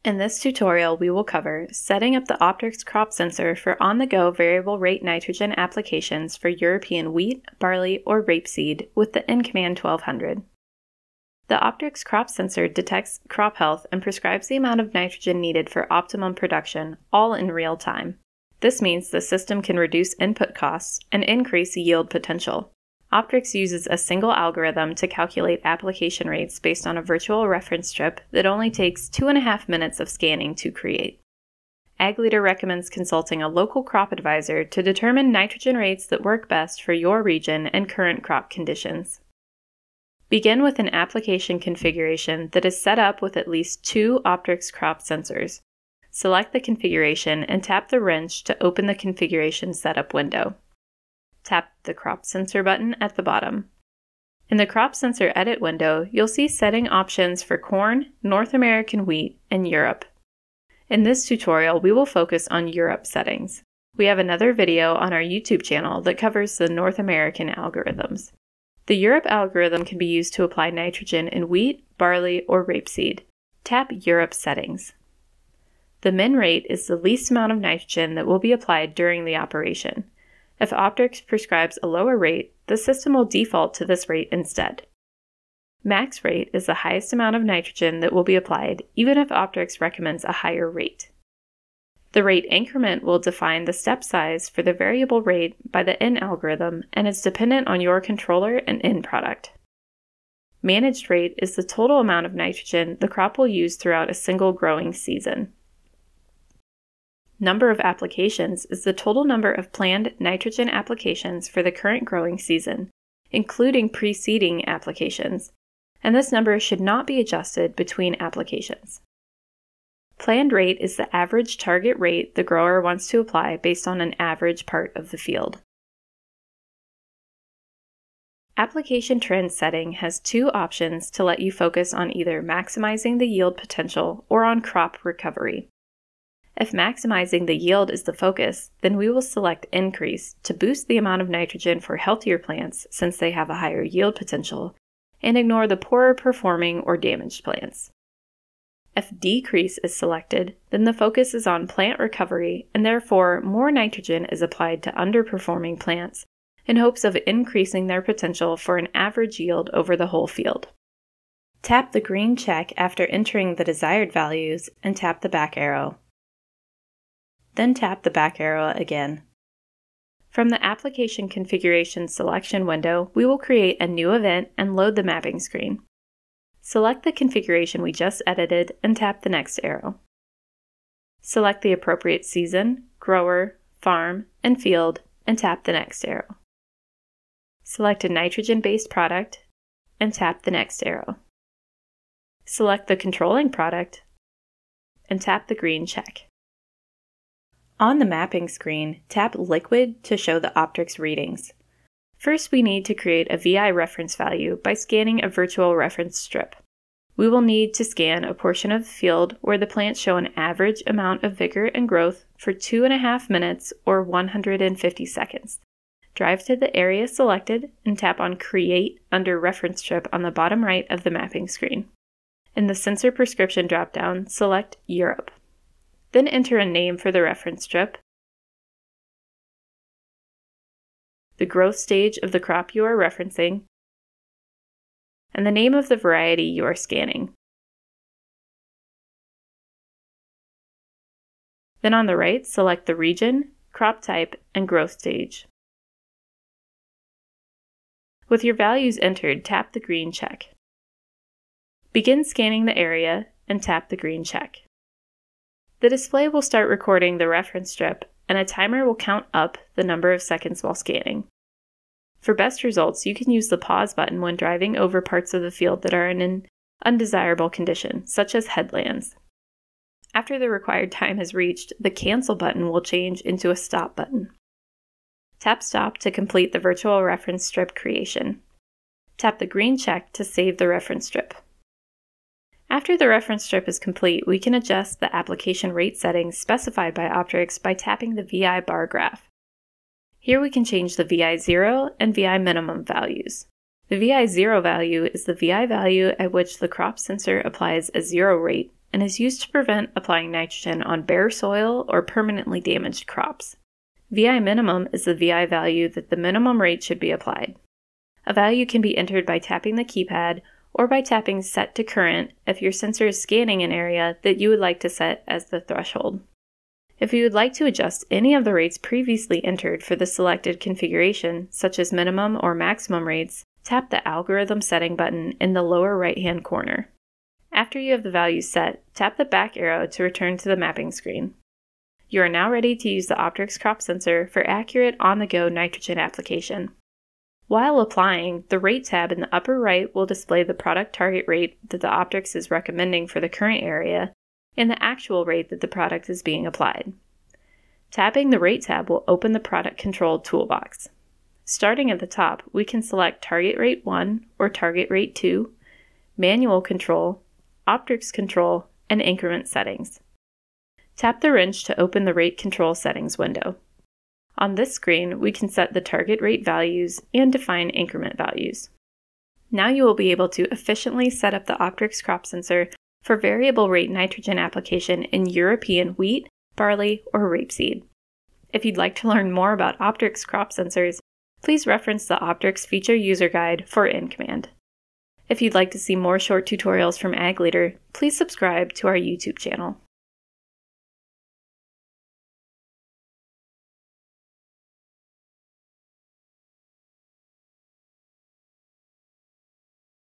In this tutorial, we will cover setting up the OptRx Crop Sensor for on-the-go variable rate nitrogen applications for European wheat, barley, or rapeseed with the InCommand 1200. The OptRx Crop Sensor detects crop health and prescribes the amount of nitrogen needed for optimum production, all in real time. This means the system can reduce input costs and increase yield potential. OptRx uses a single algorithm to calculate application rates based on a virtual reference strip that only takes 2.5 minutes of scanning to create. Ag Leader recommends consulting a local crop advisor to determine nitrogen rates that work best for your region and current crop conditions. Begin with an application configuration that is set up with at least 2 OptRx crop sensors. Select the configuration and tap the wrench to open the configuration setup window. Tap the Crop Sensor button at the bottom. In the Crop Sensor Edit window, you'll see setting options for corn, North American wheat, and Europe. In this tutorial, we will focus on Europe settings. We have another video on our YouTube channel that covers the North American algorithms. The Europe algorithm can be used to apply nitrogen in wheat, barley, or rapeseed. Tap Europe settings. The min rate is the least amount of nitrogen that will be applied during the operation. If OptRx prescribes a lower rate, the system will default to this rate instead. Max rate is the highest amount of nitrogen that will be applied, even if OptRx recommends a higher rate. The rate increment will define the step size for the variable rate by the in algorithm and is dependent on your controller and in product. Managed rate is the total amount of nitrogen the crop will use throughout a single growing season. Number of applications is the total number of planned nitrogen applications for the current growing season, including preceding applications, and this number should not be adjusted between applications. Planned rate is the average target rate the grower wants to apply based on an average part of the field. Application trend setting has 2 options to let you focus on either maximizing the yield potential or on crop recovery. If maximizing the yield is the focus, then we will select Increase to boost the amount of nitrogen for healthier plants since they have a higher yield potential, and ignore the poorer performing or damaged plants. If Decrease is selected, then the focus is on plant recovery and therefore more nitrogen is applied to underperforming plants in hopes of increasing their potential for an average yield over the whole field. Tap the green check after entering the desired values and tap the back arrow. Then tap the back arrow again. From the Application Configuration selection window, we will create a new event and load the mapping screen. Select the configuration we just edited and tap the next arrow. Select the appropriate season, grower, farm, and field, and tap the next arrow. Select a nitrogen-based product and tap the next arrow. Select the controlling product and tap the green check. On the mapping screen, tap Liquid to show the OptRx readings. First, we need to create a VI reference value by scanning a virtual reference strip. We will need to scan a portion of the field where the plants show an average amount of vigor and growth for 2.5 minutes or 150 seconds. Drive to the area selected and tap on Create under Reference Strip on the bottom right of the mapping screen. In the Sensor Prescription dropdown, select Europe. Then enter a name for the reference strip, the growth stage of the crop you are referencing, and the name of the variety you are scanning. Then on the right, select the region, crop type, and growth stage. With your values entered, tap the green check. Begin scanning the area and tap the green check. The display will start recording the reference strip, and a timer will count up the number of seconds while scanning. For best results, you can use the pause button when driving over parts of the field that are in an undesirable condition, such as headlands. After the required time is reached, the cancel button will change into a stop button. Tap Stop to complete the virtual reference strip creation. Tap the green check to save the reference strip. After the reference strip is complete, we can adjust the application rate settings specified by OptRx by tapping the VI bar graph. Here we can change the VI 0 and VI minimum values. The VI 0 value is the VI value at which the crop sensor applies a 0 rate and is used to prevent applying nitrogen on bare soil or permanently damaged crops. VI minimum is the VI value that the minimum rate should be applied. A value can be entered by tapping the keypad or by tapping Set to Current if your sensor is scanning an area that you would like to set as the threshold. If you would like to adjust any of the rates previously entered for the selected configuration, such as minimum or maximum rates, tap the Algorithm Setting button in the lower right-hand corner. After you have the values set, tap the back arrow to return to the mapping screen. You are now ready to use the OptRx Crop Sensor for accurate on-the-go nitrogen application. While applying, the Rate tab in the upper right will display the product target rate that the OptRx is recommending for the current area and the actual rate that the product is being applied. Tapping the Rate tab will open the Product Control toolbox. Starting at the top, we can select Target Rate 1 or Target Rate 2, Manual Control, OptRx Control, and Increment Settings. Tap the wrench to open the Rate Control Settings window. On this screen, we can set the target rate values and define increment values. Now you will be able to efficiently set up the OptRx Crop Sensor for variable rate nitrogen application in European wheat, barley, or rapeseed. If you'd like to learn more about OptRx Crop Sensors, please reference the OptRx Feature User Guide for InCommand. If you'd like to see more short tutorials from Ag Leader, please subscribe to our YouTube channel.